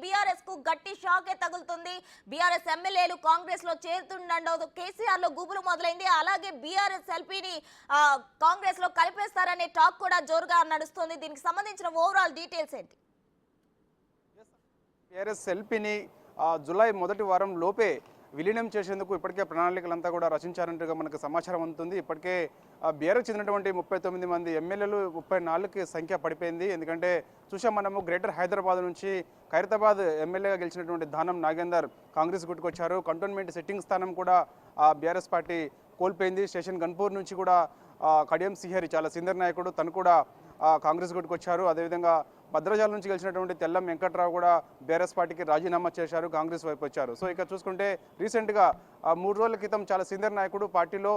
BRS కు గట్టి షాకే తగులుతుంది. బీఆర్ఎస్ ఎమ్మెల్యేలు కాంగ్రెస్ లో చేరుతుండడంతో కేసీఆర్ లో గుబులు మొదలైంది. అలాగే బీఆర్ఎస్ ఎల్పీని కాంగ్రెస్ లో కలిపేస్తారనే టాక్ కూడా జోరుగా నడుస్తుంది. దీనికి సంబంధించిన ఓవరాల్ డీటెయిల్స్ ఏంటి? బీఆర్ఎస్ ఎల్పీని జూలై మొదటి వారం లోపే విలీనం చేసేందుకు ఇప్పటికే ప్రణాళికలంతా కూడా రచించారంటగా మనకు సమాచారం అందుతుంది. ఇప్పటికే బీఆర్ఎస్ చెందినటువంటి 39 మంది ఎమ్మెల్యేలు 34కి సంఖ్య పడిపోయింది. ఎందుకంటే చూసాం మనము గ్రేటర్ హైదరాబాద్ నుంచి ఖైరతాబాద్ ఎమ్మెల్యేగా గెలిచినటువంటి దానం నాగేందర్ కాంగ్రెస్ గుట్టుకొచ్చారు. కంటోన్మెంట్ సిట్టింగ్ స్థానం కూడా బీఆర్ఎస్ పార్టీ కోల్పోయింది. స్టేషన్ గన్పూర్ నుంచి కూడా కడియం శ్రీహరి చాలా సీనియర్ నాయకుడు తను కూడా కాంగ్రెస్ గుట్టుకొచ్చారు. అదేవిధంగా భద్రాచలం నుంచి గెలిచినటువంటి తెల్లం వెంకట్రావు కూడా బీఆర్ఎస్ పార్టీకి రాజీనామా చేశారు, కాంగ్రెస్ వైపు వచ్చారు. సో ఇక చూసుకుంటే రీసెంట్గా 3 రోజుల క్రితం చాలా సీనియర్ నాయకుడు పార్టీలో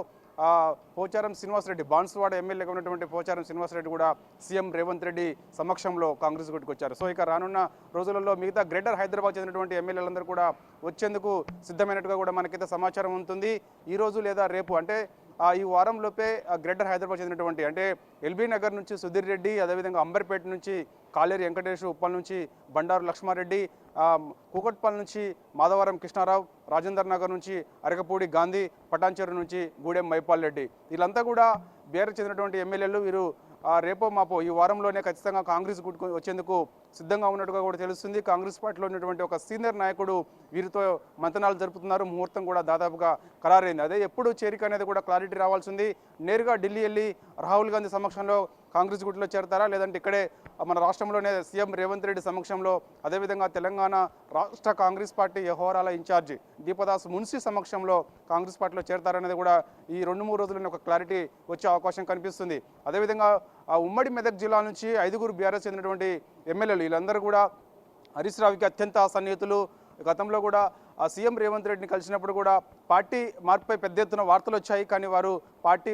పోచారం శ్రీనివాసరెడ్డి బాన్సువాడ ఎమ్మెల్యేగా ఉన్నటువంటి పోచారం శ్రీనివాసరెడ్డి కూడా సీఎం రేవంత్ రెడ్డి సమక్షంలో కాంగ్రెస్ గుట్టుకొచ్చారు. సో ఇక రానున్న రోజులలో మిగతా గ్రేటర్ హైదరాబాద్ చెందినటువంటి ఎమ్మెల్యేలందరూ కూడా వచ్చేందుకు సిద్ధమైనట్టుగా కూడా మనకైతే సమాచారం ఉంటుంది. ఈ రోజు లేదా రేపు అంటే ఈ వారంలోపే గ్రేటర్ హైదరాబాద్ చెందినటువంటి అంటే ఎల్బీ నగర్ నుంచి సుధీర్ రెడ్డి, అదేవిధంగా అంబర్పేట నుంచి కాలేరి వెంకటేష్, ఉప్పల్ నుంచి బండారు లక్ష్మారెడ్డి, కూకట్పల్లి నుంచి మాధవరం కృష్ణారావు, రాజేందర్ నగర్ నుంచి అరకపూడి గాంధీ, పటాన్చెరు నుంచి గూడెం మైపాల్ రెడ్డి వీళ్ళంతా కూడా బీఆర్ఎస్ చెందినటువంటి ఎమ్మెల్యేలు. వీరు రేపో మాపో ఈ వారంలోనే ఖచ్చితంగా కాంగ్రెస్ గుట్టుకు వచ్చేందుకు సిద్ధంగా ఉన్నట్టుగా కూడా తెలుస్తుంది. కాంగ్రెస్ పార్టీలో ఉన్నటువంటి ఒక సీనియర్ నాయకుడు వీరితో మంతనాలు జరుపుతున్నారు. ముహూర్తం కూడా దాదాపుగా ఖరారైంది. అదే ఎప్పుడు చేరిక అనేది కూడా క్లారిటీ రావాల్సింది. నేరుగా ఢిల్లీ వెళ్ళి రాహుల్ గాంధీ సమక్షంలో కాంగ్రెస్ గుట్టులో చేరతారా, లేదంటే ఇక్కడే మన రాష్ట్రంలోనే సీఎం రేవంత్ రెడ్డి సమక్షంలో, అదేవిధంగా తెలంగాణ రాష్ట్ర కాంగ్రెస్ పార్టీ వ్యవహారాల ఇన్ఛార్జి దీపదాస్ మున్సి సమక్షంలో కాంగ్రెస్ పార్టీలో చేరతారనేది కూడా ఈ 2-3 రోజుల్లోనే ఒక క్లారిటీ వచ్చే అవకాశం కనిపిస్తుంది. అదేవిధంగా ఉమ్మడి మెదక్ జిల్లా నుంచి 5గురు బీఆర్ఎస్ చెందినటువంటి ఎమ్మెల్యేలు వీళ్ళందరూ కూడా హరీష్ రావుకి అత్యంత సన్నిహితులు. గతంలో కూడా సీఎం రేవంత్ రెడ్డిని కలిసినప్పుడు కూడా పార్టీ మార్పుపై పెద్ద ఎత్తున వార్తలు వచ్చాయి, కానీ వారు పార్టీ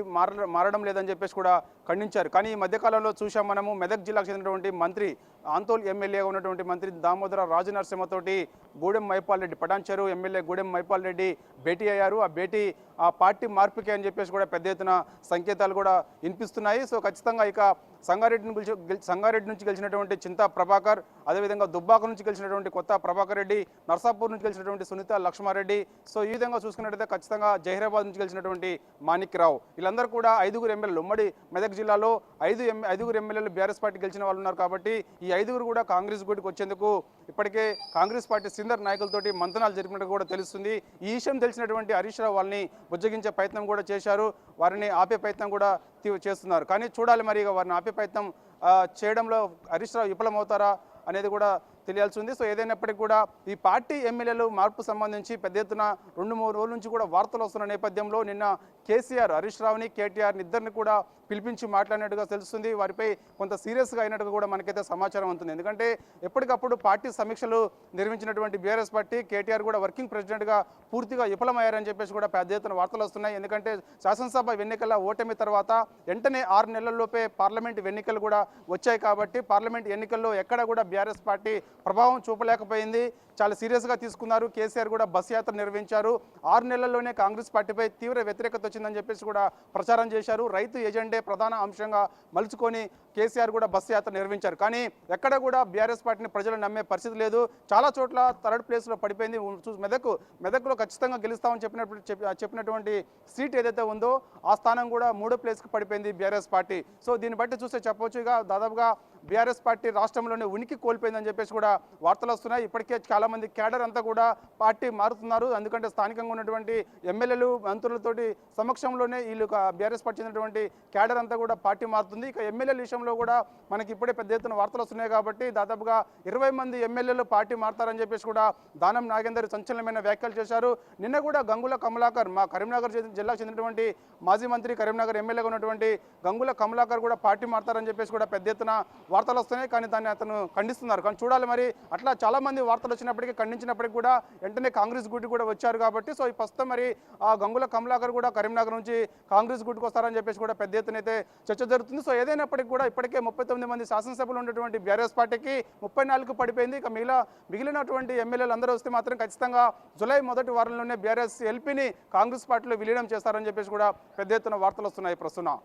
మారడం లేదని చెప్పేసి కూడా ఖండించారు. కానీ ఈ మధ్యకాలంలో చూసాం మనము మెదక్ జిల్లాకు చెందినటువంటి మంత్రి ఆంతోల్ ఎమ్మెల్యేగా ఉన్నటువంటి మంత్రి దామోదర రాజనరసింహతోటి గూడెం మైపాల్ రెడ్డి, పటాన్చెరు ఎమ్మెల్యే గూడెం మైపాల్ రెడ్డి భేటీ అయ్యారు. ఆ భేటీ పార్టీ మార్పుకే అని చెప్పేసి కూడా పెద్ద ఎత్తున సంకేతాలు కూడా వినిపిస్తున్నాయి. సో ఖచ్చితంగా ఇక సంగారెడ్డి నుంచి గెలిచినటువంటి చింతా ప్రభాకర్, అదేవిధంగా దుబ్బాక నుంచి గెలిచినటువంటి కొత్త ప్రభాకర్ రెడ్డి, నర్సాపూర్ నుంచి గెలిచినటువంటి సునీత లక్ష్మారెడ్డి, సో ఈ విధంగా చూసుకున్నట్టయితే ఖచ్చితంగా జహీరాబాద్ నుంచి గెలిచినటువంటి మాణిక్ రావు వీళ్ళందరూ కూడా 5గురు ఎమ్మెల్యేలు. ఉమ్మడి మెదక్ జిల్లాలో 5గురు ఎమ్మెల్యేలు బీఆర్ఎస్ పార్టీ గెలిచిన వాళ్ళు ఉన్నారు. కాబట్టి ఈ 5గురు కూడా కాంగ్రెస్ గుడికి వచ్చేందుకు ఇప్పటికే కాంగ్రెస్ పార్టీ సీనియర్ నాయకులతోటి మంతనాలు జరిపినట్టు కూడా తెలుస్తుంది. ఈ విషయం తెలిసినటువంటి హరీష్ రావు వాళ్ళని బుజ్జగించే ప్రయత్నం కూడా చేశారు, వారిని ఆపే ప్రయత్నం కూడా చేస్తున్నారు. కానీ చూడాలి మరి వారిని ఆపే ప్రయత్నం చేయడంలో హరీష్ రావు విఫలమవుతారా అనేది కూడా తెలియాల్సి ఉంది. సో ఏదైనప్పటికీ కూడా ఈ పార్టీ ఎమ్మెల్యేలు మార్పు సంబంధించి పెద్ద ఎత్తున 2-3 రోజుల నుంచి కూడా వార్తలు వస్తున్న నేపథ్యంలో నిన్న కేసీఆర్ హరీష్ రావుని, కేటీఆర్ ఇద్దరిని కూడా పిలిపించి మాట్లాడినట్టుగా తెలుస్తుంది. వారిపై కొంత సీరియస్గా అయినట్టుగా కూడా మనకైతే సమాచారం ఉంటుంది. ఎందుకంటే ఎప్పటికప్పుడు పార్టీ సమీక్షలు నిర్వహించినటువంటి బీఆర్ఎస్ పార్టీ కేటీఆర్ కూడా వర్కింగ్ ప్రెసిడెంట్గా పూర్తిగా విఫలమయ్యారని చెప్పేసి కూడా పెద్ద ఎత్తున వార్తలు వస్తున్నాయి. ఎందుకంటే శాసనసభ ఎన్నికల ఓటమి తర్వాత వెంటనే 6 నెలల్లోపే పార్లమెంట్ ఎన్నికలు కూడా వచ్చాయి. కాబట్టి పార్లమెంట్ ఎన్నికల్లో ఎక్కడ కూడా బీఆర్ఎస్ పార్టీ ప్రభావం చూపలేకపోయింది. చాలా సీరియస్గా తీసుకున్నారు. కేసీఆర్ కూడా బస్ యాత్ర నిర్వహించారు. 6 నెలల్లోనే కాంగ్రెస్ పార్టీపై తీవ్ర వ్యతిరేకత వచ్చిందని చెప్పేసి కూడా ప్రచారం చేశారు. రైతు ఎజెండే ప్రధాన అంశంగా మలుచుకొని కేసీఆర్ కూడా బస్ యాత్ర నిర్వహించారు. కానీ ఎక్కడ కూడా బీఆర్ఎస్ పార్టీని ప్రజలు నమ్మే పరిస్థితి లేదు. చాలా చోట్ల 3rd ప్లేస్లో పడిపోయింది. మెదక్లో ఖచ్చితంగా గెలుస్తామని చెప్పినటువంటి సీట్ ఏదైతే ఉందో ఆ స్థానం కూడా 3వ ప్లేస్కి పడిపోయింది బీఆర్ఎస్ పార్టీ. సో దీన్ని బట్టి చూస్తే చెప్పవచ్చు ఇక దాదాపుగా బీఆర్ఎస్ పార్టీ రాష్ట్రంలోనే ఉనికి కోల్పోయిందని చెప్పేసి కూడా వార్తలు వస్తున్నాయి. ఇప్పటికే చాలామంది క్యాడర్ అంతా కూడా పార్టీ మారుతున్నారు. ఎందుకంటే స్థానికంగా ఉన్నటువంటి ఎమ్మెల్యేలు మంత్రులతోటి సమక్షంలోనే వీళ్ళు బీఆర్ఎస్ పార్టీ చెందినటువంటి క్యాడర్ అంతా కూడా పార్టీ మారుతుంది. ఇక ఎమ్మెల్యేల విషయంలో కూడా మనకి ఇప్పుడే పెద్ద ఎత్తున వార్తలు వస్తున్నాయి. కాబట్టి దాదాపుగా 20 మంది ఎమ్మెల్యేలు పార్టీ మారుతారని చెప్పేసి కూడా దానం నాగేందర్ సంచలనమైన వ్యాఖ్యలు చేశారు. నిన్న కూడా గంగుల కమలాకర్ మా కరీంనగర్ జిల్లాకు చెందినటువంటి మాజీ మంత్రి, కరీంనగర్ ఎమ్మెల్యేగా ఉన్నటువంటి గంగుల కమలాకర్ కూడా పార్టీ మారుతారని చెప్పేసి కూడా పెద్ద ఎత్తున వార్తలు వస్తున్నాయి. కానీ దాన్ని అతను ఖండిస్తున్నారు. కానీ చూడాలి మరి అట్లా చాలా మంది వార్తలు వచ్చినప్పటికీ ఖండించినప్పటికీ కూడా వెంటనే కాంగ్రెస్ గుడ్డి కూడా వచ్చారు. కాబట్టి సో ఈ ప్రస్తుతం మరి గంగుల కమలాకర్ కూడా కరీంనగర్ నుంచి కాంగ్రెస్ గుడ్డుకు వస్తారని చెప్పేసి కూడా పెద్ద ఎత్తున అయితే చర్చ జరుగుతుంది. సో ఏదైనప్పటికీ కూడా ఇప్పటికే 39 మంది శాసనసభ్యులు ఉన్నటువంటి బీఆర్ఎస్ పార్టీకి 34కు పడిపోయింది. ఇక మిగిలినటువంటి ఎమ్మెల్యేలు అందరూ వస్తే మాత్రం ఖచ్చితంగా జూలై మొదటి వారంలోనే బీఆర్ఎస్ ఎల్పీని కాంగ్రెస్ పార్టీలో విలీనం చేస్తారని చెప్పేసి కూడా పెద్ద ఎత్తున వార్తలు వస్తున్నాయి ప్రస్తుతం.